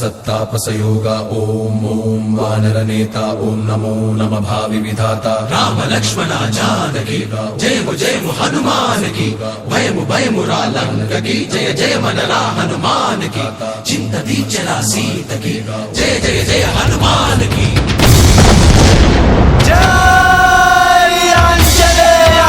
सत्तापसयोगा ओम ओम वानर नेता ओम नमो नम भावि विधाता राम लक्ष्मण जानकी जय हनुमान की भयमु भयमु रालंक की जय जय मनरा हनुमान की चिंत दीचला सीत की जय जय जय हनुमान की जय आंजनेय।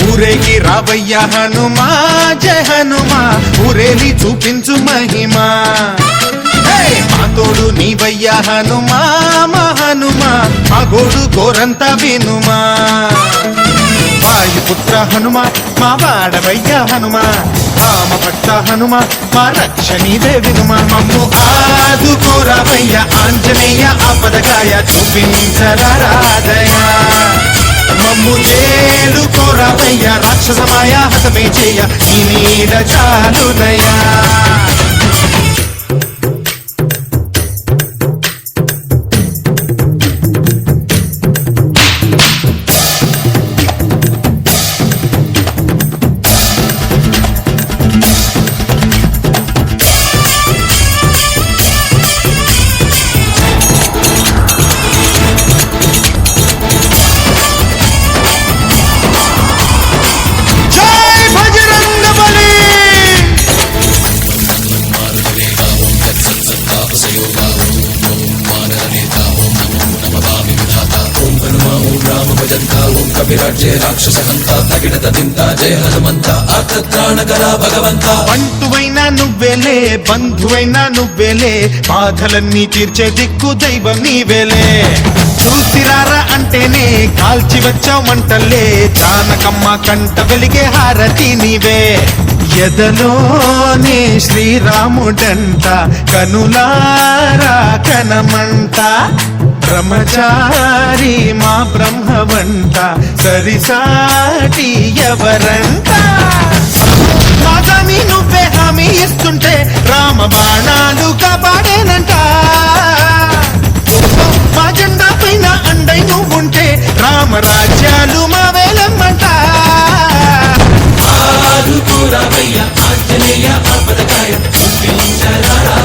ఊరేగి రావయ్య హనుమా జయ హనుమా ఊరేలి చూపించు మహిమా మా తోడు నీవయ్య హనుమా మా హనుమా మా గోడు గోరంత వినుమా వాయుపుత్ర హనుమా మా వాడవయ్య హనుమా రామభట్ట హనుమా మా రక్షణీదే వినుమా మమ్ము ఆదుకోరావయ్య ఆంజనేయ ఆపదగాయ చూపించరాదయా మమ్ము ఏలుకోరావయ్య రాక్షసమాయ హతమే చేయ నీ నీడ చాలునయ్యా విరాజే రాక్షస హంత తగిడత దింత జయ హనుమంత అర్థత్రాణకరా భగవంత బంటువైనా నువ్వేలే బంధువైనా నువ్వేలే బాధలన్నీ తీర్చే దిక్కు దైవం నీవేలే చూసిరారా అంటేనే కాల్చి వచ్చావు మంటల్లే జానకమ్మ కంట వెలిగే హారతి నీవే ఎదలోనే శ్రీరాముడంట కనులారా కనమంట బ్రహ్మచారి మా బ్రహ్మవంట సరిసాటి ఎవరంట మాదామి నువ్వే హామీ ఇస్తుంటే రామ బాణాలు కాపాడేనంట మా జెండా పైన అండై నువ్వుంటే రామరాజ్యాలు మా వేలమ్మంట ఆదుకోరావయ్య ఆంజనేయ ఆపదగాయ చూపించరారా